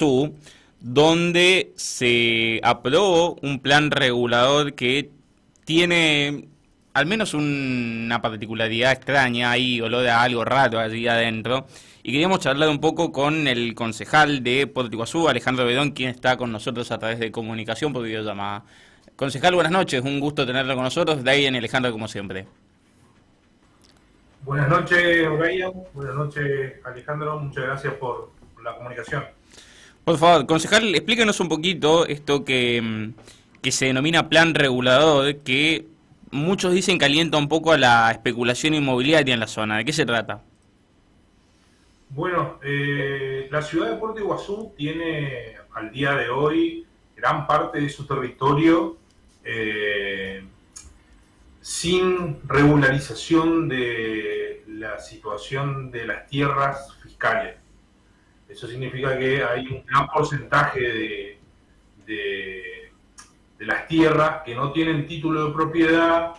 Iguazú, donde se aprobó un plan regulador que tiene al menos una particularidad extraña, hay olor a algo raro allí adentro. Y queríamos charlar un poco con el concejal de Puerto Iguazú, Alejandro Bedón, quien está con nosotros a través de comunicación por videollamada. Concejal, buenas noches, un gusto tenerlo con nosotros. De ahí en Alejandro, como siempre. Buenas noches, Brian. Buenas noches, Alejandro. Muchas gracias por la comunicación. Por favor, concejal, explíquenos un poquito esto que se denomina plan regulador, que muchos dicen que alienta un poco a la especulación inmobiliaria en la zona. ¿De qué se trata? Bueno, la ciudad de Puerto Iguazú tiene al día de hoy gran parte de su territorio eh, sin regularización de la situación de las tierras fiscales. Eso significa que hay un gran porcentaje de, de las tierras que no tienen título de propiedad,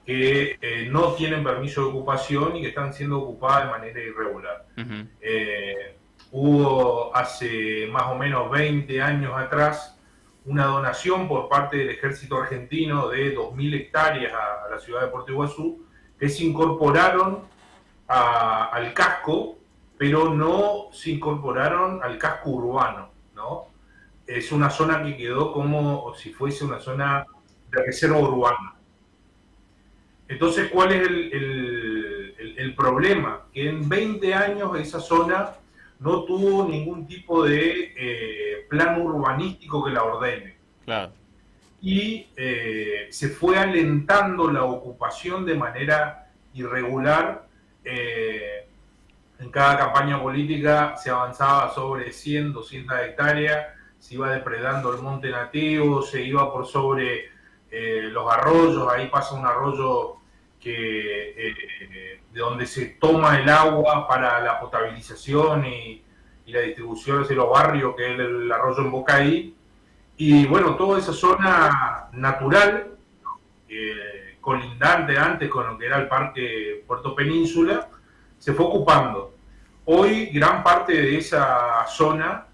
que no tienen permiso de ocupación y que están siendo ocupadas de manera irregular. Ujú. Eh, Hubo hace más o menos 20 años atrás una donación por parte del ejército argentino de 2.000 hectáreas a la ciudad de Puerto Iguazú, que se incorporaron al casco, pero no se incorporaron al casco urbano, ¿no? Es una zona que quedó como si fuese una zona de reserva urbana. Entonces, ¿cuál es el problema? Que en 20 años esa zona no tuvo ningún tipo de plan urbanístico que la ordene. Claro. Y se fue alentando la ocupación de manera irregular. En cada campaña política se avanzaba sobre 100, 200 hectáreas, se iba depredando el monte nativo, se iba por sobre los arroyos, ahí pasa un arroyo de donde se toma el agua para la potabilización y la distribución hacia los barrios, que es el arroyo en Bocaí. Y bueno, toda esa zona natural, colindante antes con lo que era el Parque Puerto Península, se fue ocupando. Hoy gran parte de esa zona,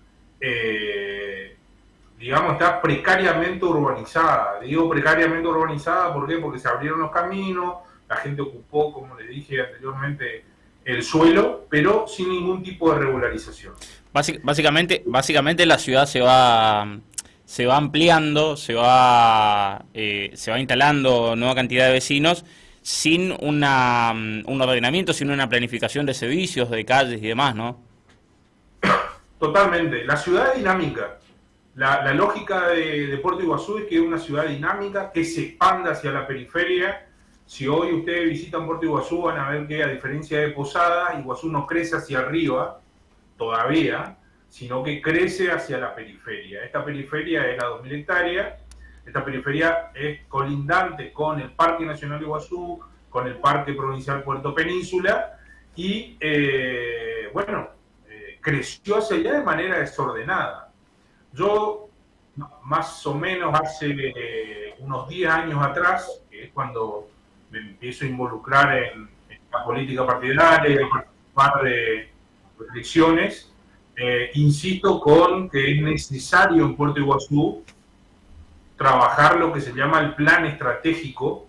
digamos, está precariamente urbanizada. Digo precariamente urbanizada, ¿por qué? Porque se abrieron los caminos, la gente ocupó, como le dije anteriormente, el suelo, pero sin ningún tipo de regularización. Básicamente la ciudad se va ampliando, se va instalando nueva cantidad de vecinos sin un ordenamiento, sin una planificación de servicios, de calles y demás, ¿no? Totalmente. La ciudad es dinámica. La lógica de Puerto Iguazú es que es una ciudad dinámica que se expanda hacia la periferia. Si hoy ustedes visitan Puerto Iguazú van a ver que a diferencia de Posada, Iguazú no crece hacia arriba todavía, sino que crece hacia la periferia. Esta periferia es la 2.000 hectáreas. Esta periferia es colindante con el Parque Nacional de Iguazú, con el Parque Provincial Puerto Península y, bueno, creció hacia allá de manera desordenada. Yo, más o menos hace unos 10 años atrás, que es cuando me empiezo a involucrar en la política partidaria y participar de elecciones, insisto con que es necesario en Puerto Iguazú trabajar lo que se llama el plan estratégico,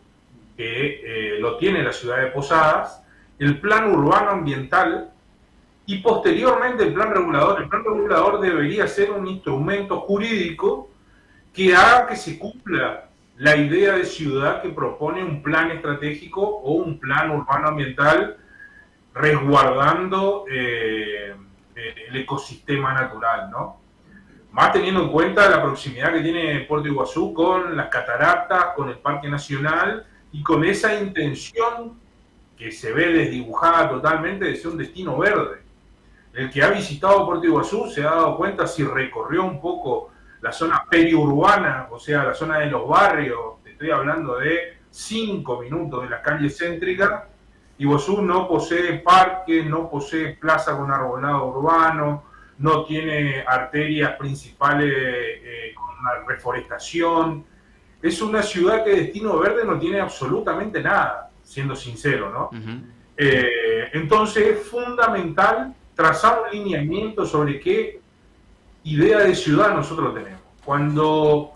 que lo tiene la ciudad de Posadas, el plan urbano ambiental y posteriormente el plan regulador. El plan regulador debería ser un instrumento jurídico que haga que se cumpla la idea de ciudad que propone un plan estratégico o un plan urbano ambiental resguardando el ecosistema natural, ¿no? Más teniendo en cuenta la proximidad que tiene Puerto Iguazú con las cataratas, con el Parque Nacional y con esa intención que se ve desdibujada totalmente de ser un destino verde. El que ha visitado Puerto Iguazú se ha dado cuenta, si recorrió un poco la zona periurbana, o sea, la zona de los barrios, te estoy hablando de 5 minutos de las calles céntricas, Iguazú no posee parques, no posee plaza con arbolado urbano, no tiene arterias principales con una reforestación. Es una ciudad que de destino verde no tiene absolutamente nada, siendo sincero, ¿no? Ujú. Entonces es fundamental trazar un lineamiento sobre qué idea de ciudad nosotros tenemos. Cuando,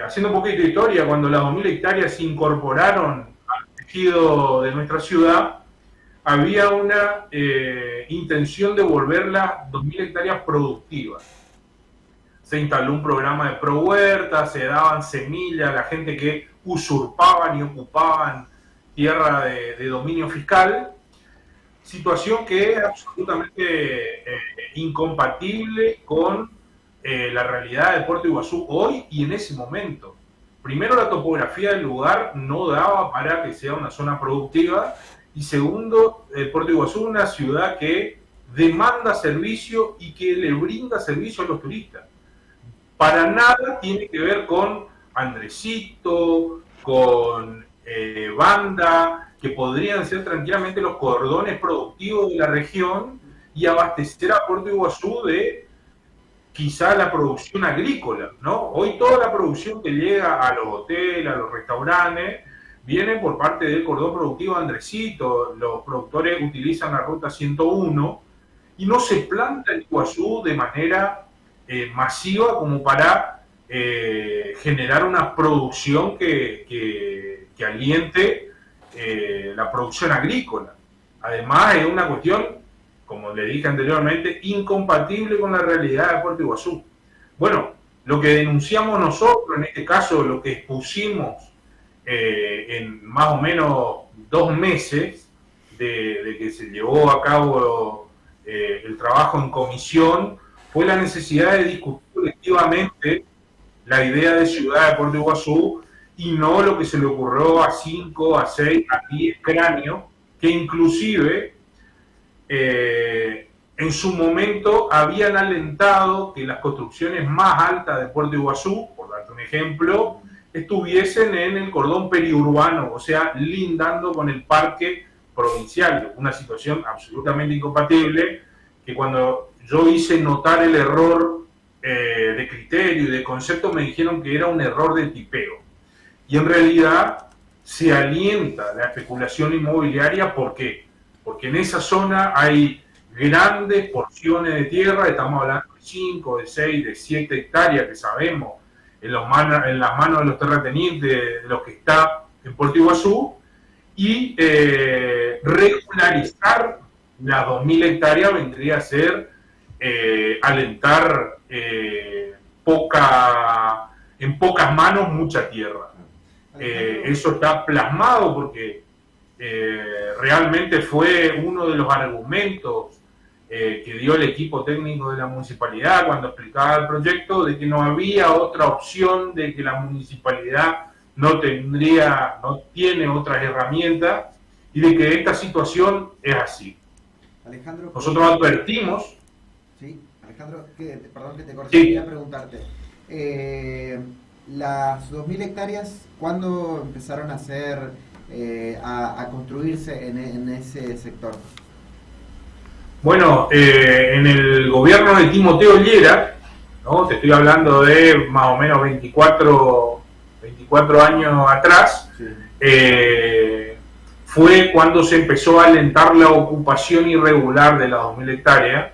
haciendo un poquito de historia, cuando las 2.000 hectáreas se incorporaron al tejido de nuestra ciudad, había una intención de volverlas 2.000 hectáreas productivas. Se instaló un programa de pro huerta, se daban semillas a la gente que usurpaban y ocupaban tierra de dominio fiscal, situación que es absolutamente incompatible con la realidad del Puerto de Iguazú hoy y en ese momento. Primero, la topografía del lugar no daba para que sea una zona productiva, y segundo, el Puerto de Iguazú es una ciudad que demanda servicio y que le brinda servicio a los turistas. Para nada tiene que ver con Andresito, con Banda, que podrían ser tranquilamente los cordones productivos de la región y abastecer a Puerto Iguazú de quizá la producción agrícola, ¿no? Hoy toda la producción que llega a los hoteles, a los restaurantes, viene por parte del cordón productivo de Andresito. Los productores utilizan la ruta 101 y no se planta en Iguazú de manera masiva como para generar una producción que aliente la producción agrícola. Además, es una cuestión, como le dije anteriormente, incompatible con la realidad de Puerto Iguazú. Bueno, lo que denunciamos nosotros, en este caso lo que expusimos en más o menos 2 meses de que se llevó a cabo el trabajo en comisión, fue la necesidad de discutir colectivamente la idea de ciudad de Puerto Iguazú y no lo que se le ocurrió a 5, a 6, a 10 cráneos, que inclusive en su momento habían alentado que las construcciones más altas de Puerto Iguazú, por darte un ejemplo, estuviesen en el cordón periurbano, o sea, lindando con el parque provincial, una situación absolutamente incompatible, que cuando yo hice notar el error de criterio y de concepto, me dijeron que era un error de tipeo. Y en realidad se alienta la especulación inmobiliaria. ¿Por qué? Porque en esa zona hay grandes porciones de tierra, estamos hablando de 5, de 6, de 7 hectáreas que sabemos en las manos de los terratenientes, de los que está en Puerto Iguazú, y regularizar las 2.000 hectáreas vendría a ser alentar en pocas manos mucha tierra. Eso está plasmado porque realmente fue uno de los argumentos que dio el equipo técnico de la municipalidad cuando explicaba el proyecto, de que no había otra opción, de que la municipalidad no tiene otras herramientas y de que esta situación es así. Alejandro, nosotros advertimos. Sí, Alejandro, perdón que te corté, sí. Quería preguntarte. Las 2.000 hectáreas, ¿cuándo empezaron a construirse en ese sector? Bueno, en el gobierno de Timoteo Llera, ¿no? Te estoy hablando de más o menos 24 años atrás, sí. Fue cuando se empezó a alentar la ocupación irregular de las 2.000 hectáreas,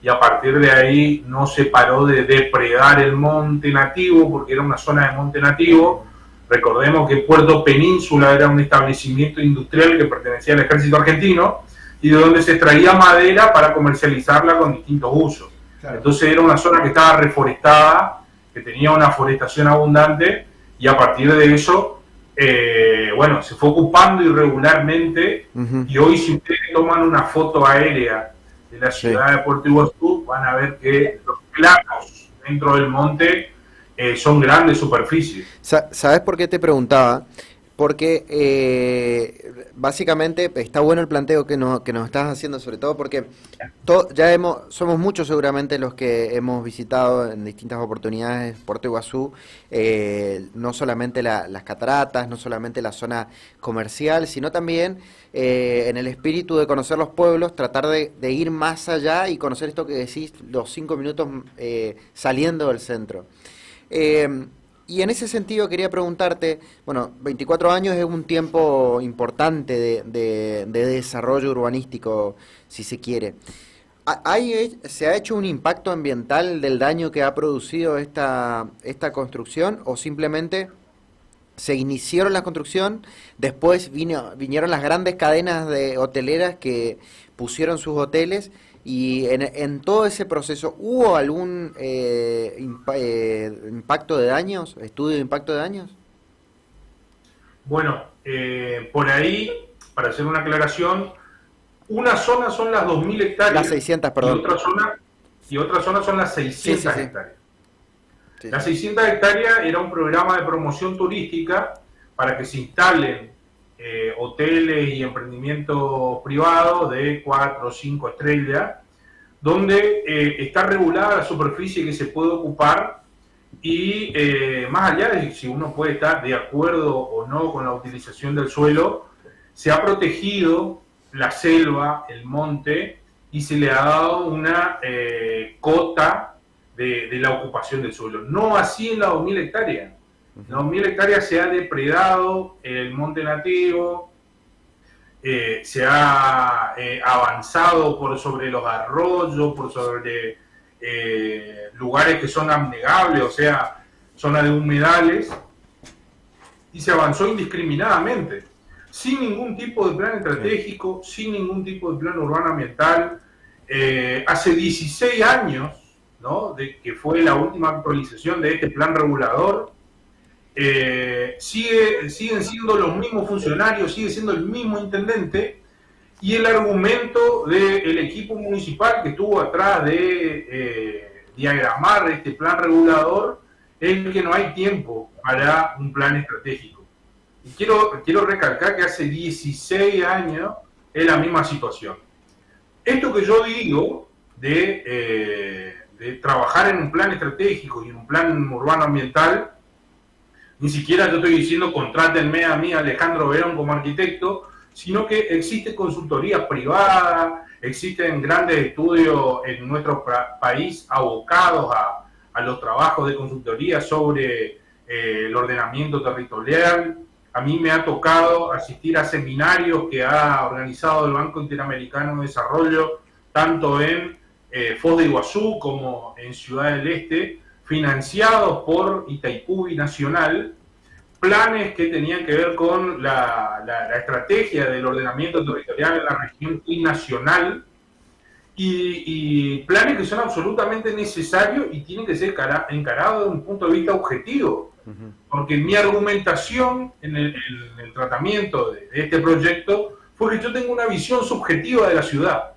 y a partir de ahí no se paró de depredar el monte nativo, porque era una zona de monte nativo. Recordemos que Puerto Península era un establecimiento industrial que pertenecía al ejército argentino y de donde se extraía madera para comercializarla con distintos usos. Claro. Entonces era una zona que estaba reforestada, que tenía una forestación abundante, y a partir de eso, bueno, se fue ocupando irregularmente. Y hoy, si ustedes toman una foto aérea de la ciudad de Puerto Iguazú, van a ver que los claros dentro del monte son grandes superficies. ¿Sabes por qué te preguntaba? Porque básicamente está bueno el planteo que nos estás haciendo, sobre todo porque somos muchos seguramente los que hemos visitado en distintas oportunidades Puerto Iguazú, no solamente las cataratas, no solamente la zona comercial, sino también en el espíritu de conocer los pueblos, tratar de ir más allá y conocer esto que decís, los 5 minutos saliendo del centro. Y en ese sentido quería preguntarte, bueno, 24 años es un tiempo importante de desarrollo urbanístico, si se quiere. ¿Se ha hecho un impacto ambiental del daño que ha producido esta construcción o simplemente se inició la construcción, después vinieron las grandes cadenas de hoteleras que pusieron sus hoteles y en todo ese proceso hubo algún impacto de daños, estudio de impacto de daños? Bueno, por ahí, para hacer una aclaración, una zona son las 2.000 hectáreas. Las 600, perdón. Y otra zona son las 600 Sí. hectáreas. Sí, Las 600 hectáreas era un programa de promoción turística para que se instalen hoteles y emprendimientos privados de 4 o 5 estrellas, donde está regulada la superficie que se puede ocupar y más allá de si uno puede estar de acuerdo o no con la utilización del suelo, se ha protegido la selva, el monte, y se le ha dado una cota de la ocupación del suelo. No así en las 2.000 hectáreas. En las 2.000 hectáreas se ha depredado el monte nativo, se ha avanzado por sobre los arroyos, por sobre lugares que son abnegables, o sea, zonas de humedales, y se avanzó indiscriminadamente, sin ningún tipo de plan estratégico, sin ningún tipo de plan urbano ambiental. Hace 16 años, ¿no?, de que fue la última actualización de este plan regulador, siguen siendo los mismos funcionarios, sigue siendo el mismo intendente, y el argumento del equipo municipal que estuvo atrás de diagramar este plan regulador es que no hay tiempo para un plan estratégico. Y quiero recalcar que hace 16 años es la misma situación. Esto que yo digo de trabajar en un plan estratégico y en un plan urbano ambiental, ni siquiera yo estoy diciendo contrátenme a mí, Alejandro Verón, como arquitecto, sino que existe consultoría privada, existen grandes estudios en nuestro país abocados a los trabajos de consultoría sobre el ordenamiento territorial. A mí me ha tocado asistir a seminarios que ha organizado el Banco Interamericano de Desarrollo, tanto en Foz de Iguazú como en Ciudad del Este, financiados por Itaipú Binacional, planes que tenían que ver con la estrategia del ordenamiento territorial en la región nacional, y planes que son absolutamente necesarios y tienen que ser encarados desde un punto de vista objetivo. Porque mi argumentación en el tratamiento de este proyecto fue que yo tengo una visión subjetiva de la ciudad.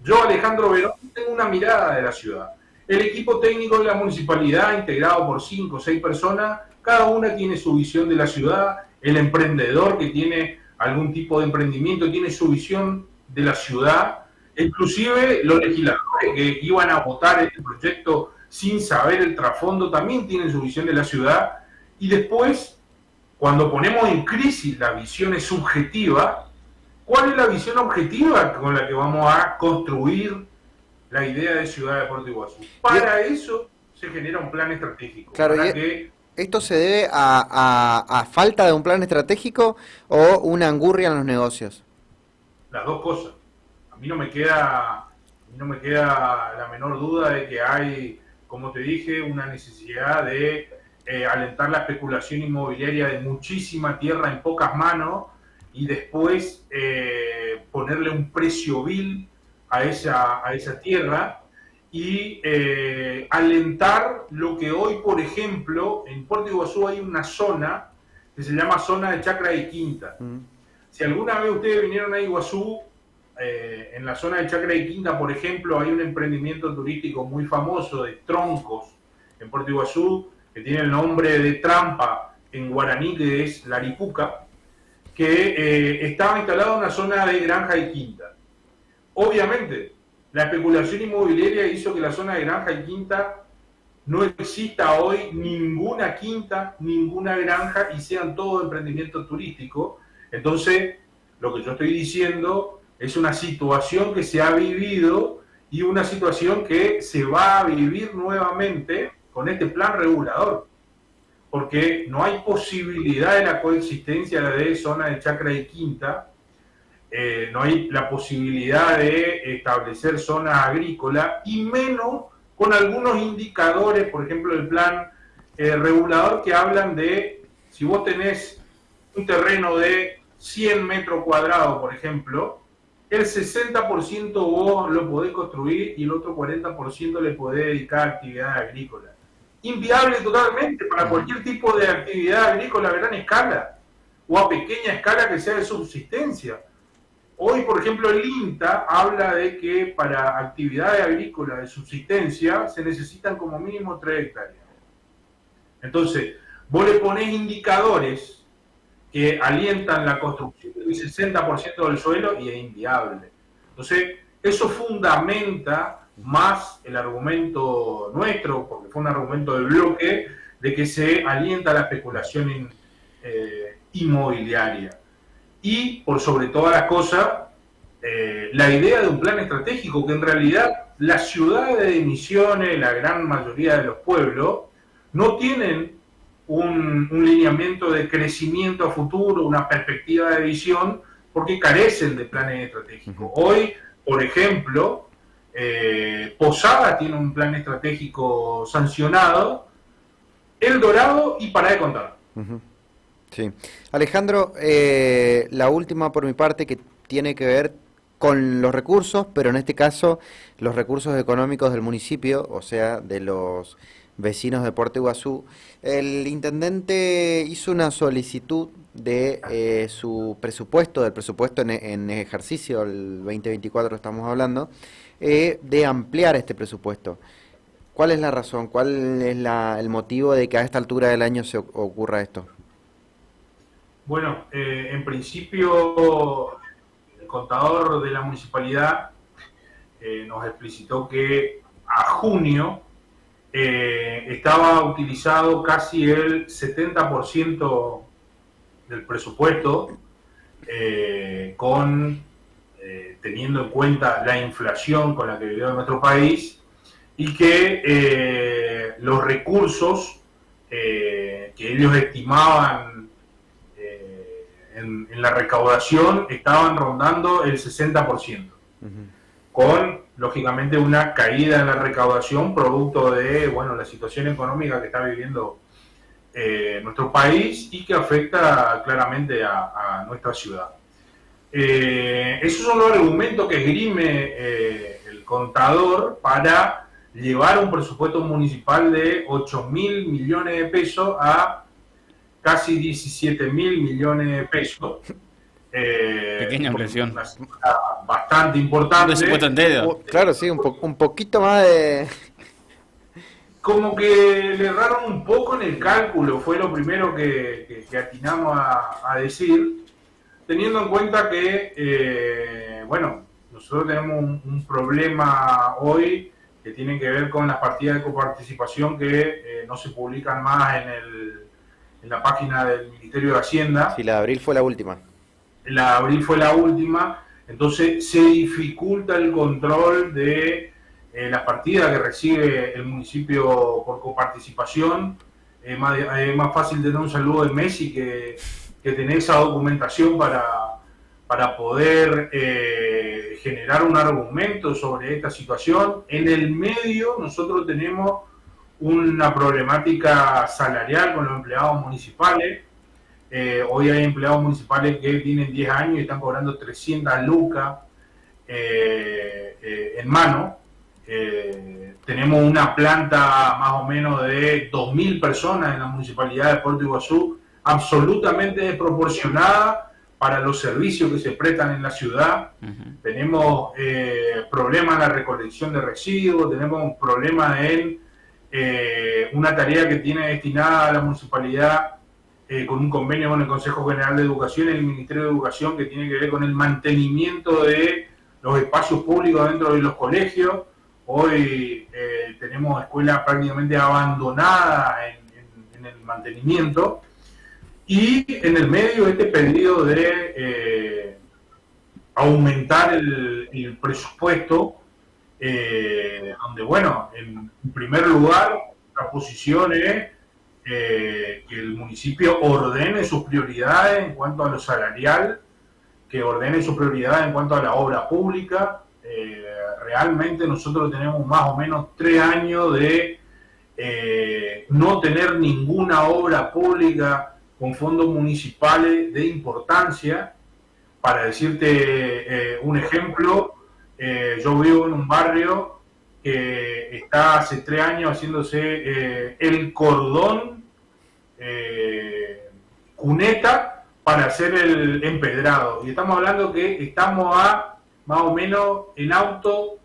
Yo, Alejandro Verón, tengo una mirada de la ciudad. El equipo técnico de la municipalidad, integrado por 5 o 6 personas, cada una tiene su visión de la ciudad. El emprendedor que tiene algún tipo de emprendimiento tiene su visión de la ciudad. Inclusive los legisladores que iban a votar este proyecto sin saber el trasfondo también tienen su visión de la ciudad. Y después, cuando ponemos en crisis las visiones subjetivas, ¿cuál es la visión objetiva con la que vamos a construir la idea de ciudad de Puerto Iguazú? Para eso se genera un plan estratégico. Claro, para que ¿esto se debe a falta de un plan estratégico o una angurria en los negocios? las dos cosas. A mí no me queda la menor duda de que hay, como te dije, una necesidad de alentar la especulación inmobiliaria de muchísima tierra en pocas manos y después ponerle un precio vil a esa tierra y alentar lo que hoy, por ejemplo, en Puerto Iguazú hay una zona que se llama zona de Chacra y Quinta. Si alguna vez ustedes vinieron a Iguazú, en la zona de Chacra y Quinta, por ejemplo, hay un emprendimiento turístico muy famoso de troncos en Puerto Iguazú, que tiene el nombre de trampa en guaraní, que es Laripuca, que estaba instalado en una zona de granja y quinta. Obviamente, la especulación inmobiliaria hizo que la zona de granja y quinta no exista hoy ninguna quinta, ninguna granja y sean todo emprendimiento turístico. Entonces, lo que yo estoy diciendo es una situación que se ha vivido y una situación que se va a vivir nuevamente con este plan regulador, porque no hay posibilidad de la coexistencia de zona de Chacra y Quinta no hay la posibilidad de establecer zonas agrícolas, y menos con algunos indicadores, por ejemplo el plan regulador, que hablan de, si vos tenés un terreno de 100 metros cuadrados, por ejemplo, el 60% vos lo podés construir y el otro 40% le podés dedicar a actividad agrícola. Inviable totalmente para cualquier tipo de actividad agrícola a gran escala o a pequeña escala que sea de subsistencia. Hoy, por ejemplo, el INTA habla de que para actividades agrícolas de subsistencia se necesitan como mínimo 3 hectáreas. Entonces, vos le ponés indicadores que alientan la construcción del 60% del suelo y es inviable. Entonces, eso fundamenta más el argumento nuestro, porque fue un argumento del bloque, de que se alienta la especulación inmobiliaria. Y, por sobre todas las cosas, la idea de un plan estratégico, que en realidad las ciudades de Misiones, la gran mayoría de los pueblos, no tienen un lineamiento de crecimiento a futuro, una perspectiva de visión, porque carecen de planes estratégicos. Hoy, por ejemplo, Posada tiene un plan estratégico sancionado, El Dorado y Pará de Contar. Sí. Alejandro, la última por mi parte, que tiene que ver con los recursos, pero en este caso los recursos económicos del municipio, o sea, de los vecinos de Puerto Iguazú. El intendente hizo una solicitud de su presupuesto, del presupuesto en ejercicio, el 2024 estamos hablando, de ampliar este presupuesto. ¿Cuál es la razón? ¿Cuál es el motivo de que a esta altura del año se ocurra esto? Bueno, en principio el contador de la municipalidad nos explicitó que a junio estaba utilizado casi el 70% del presupuesto, teniendo en cuenta la inflación con la que vivió nuestro país, y que los recursos que ellos estimaban en la recaudación estaban rondando el 60%, con lógicamente una caída en la recaudación producto de la situación económica que está viviendo nuestro país y que afecta claramente a nuestra ciudad. Esos son los argumentos que esgrime el contador para llevar un presupuesto municipal de 8.000 millones de pesos a casi 17.000 millones de pesos. Pequeña ampliación. Bastante importante. Un presupuesto entero. Claro, sí, un poquito más de... Como que le erraron un poco en el cálculo, fue lo primero que atinamos a decir, teniendo en cuenta que, nosotros tenemos un problema hoy que tiene que ver con las partidas de coparticipación que no se publican más en la página del Ministerio de Hacienda. Sí, la de abril fue la última. La de abril fue la última, entonces se dificulta el control de las partidas que recibe el municipio por coparticipación. Es más fácil tener un saludo de Messi que tener esa documentación para poder generar un argumento sobre esta situación. En el medio nosotros tenemos una problemática salarial con los empleados municipales. Hoy hay empleados municipales que tienen 10 años y están cobrando 300 lucas en mano. Tenemos una planta más o menos de 2.000 personas en la municipalidad de Puerto Iguazú, absolutamente desproporcionada para los servicios que se prestan en la ciudad. Tenemos problemas en la recolección de residuos, tenemos problemas en una tarea que tiene destinada a la municipalidad con un convenio con el Consejo General de Educación y el Ministerio de Educación, que tiene que ver con el mantenimiento de los espacios públicos dentro de los colegios. Hoy tenemos escuelas prácticamente abandonadas en el mantenimiento, y en el medio este pedido de aumentar el presupuesto, donde, en primer lugar, la posición es que el municipio ordene sus prioridades en cuanto a lo salarial, que ordene su prioridad en cuanto a la obra pública. Realmente nosotros tenemos más o menos 3 años de no tener ninguna obra pública con fondos municipales de importancia. Para decirte un ejemplo, yo vivo en un barrio que está hace 3 años haciéndose el cordón cuneta para hacer el empedrado. Y estamos hablando que estamos a más o menos en auto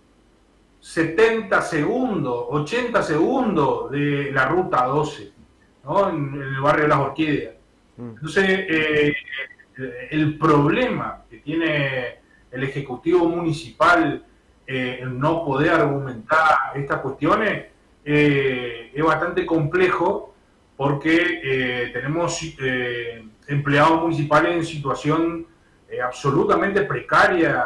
70 segundos, 80 segundos de la ruta 12, ¿no? En el barrio de Las Orquídeas. Entonces, el problema que tiene el Ejecutivo Municipal en no poder argumentar estas cuestiones es bastante complejo, porque tenemos empleados municipales en situación absolutamente precaria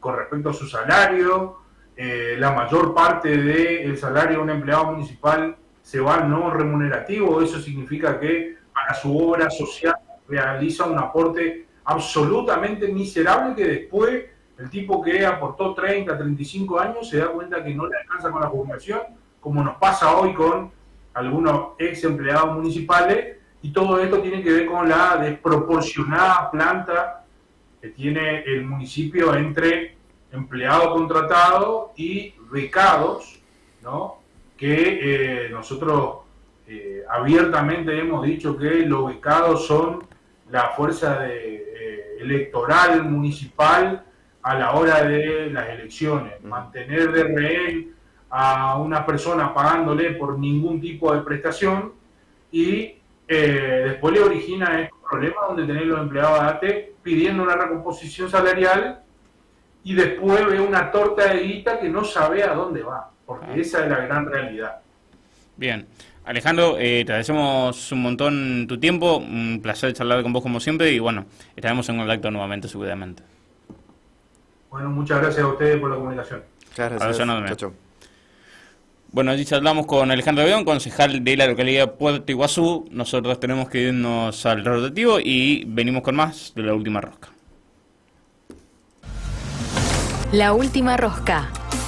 con respecto a su salario. La mayor parte del salario de un empleado municipal se va no remunerativo. Eso significa que para su obra social realiza un aporte absolutamente miserable, que después el tipo que aportó 30, 35 años se da cuenta que no le alcanza con la jubilación, como nos pasa hoy con algunos ex empleados municipales. Y todo esto tiene que ver con la desproporcionada planta que tiene el municipio entre empleados contratados y becados, ¿no? Que nosotros abiertamente hemos dicho que los becados son la fuerza electoral municipal a la hora de las elecciones. Mantener de rehén a una persona pagándole por ningún tipo de prestación, y después le origina estos problemas donde tenés los empleados de ATE pidiendo una recomposición salarial y después ve una torta de guita que no sabe a dónde va, porque esa es la gran realidad. Bien. Alejandro, te agradecemos un montón tu tiempo, un placer charlar con vos como siempre, y bueno, estaremos en contacto nuevamente seguramente. Bueno, muchas gracias a ustedes por la comunicación. Muchas gracias. Chau. Bueno, allí charlamos con Alejandro Beón, concejal de la localidad de Puerto Iguazú. Nosotros tenemos que irnos al rotativo y venimos con más de La Última Rosca. La Última Rosca.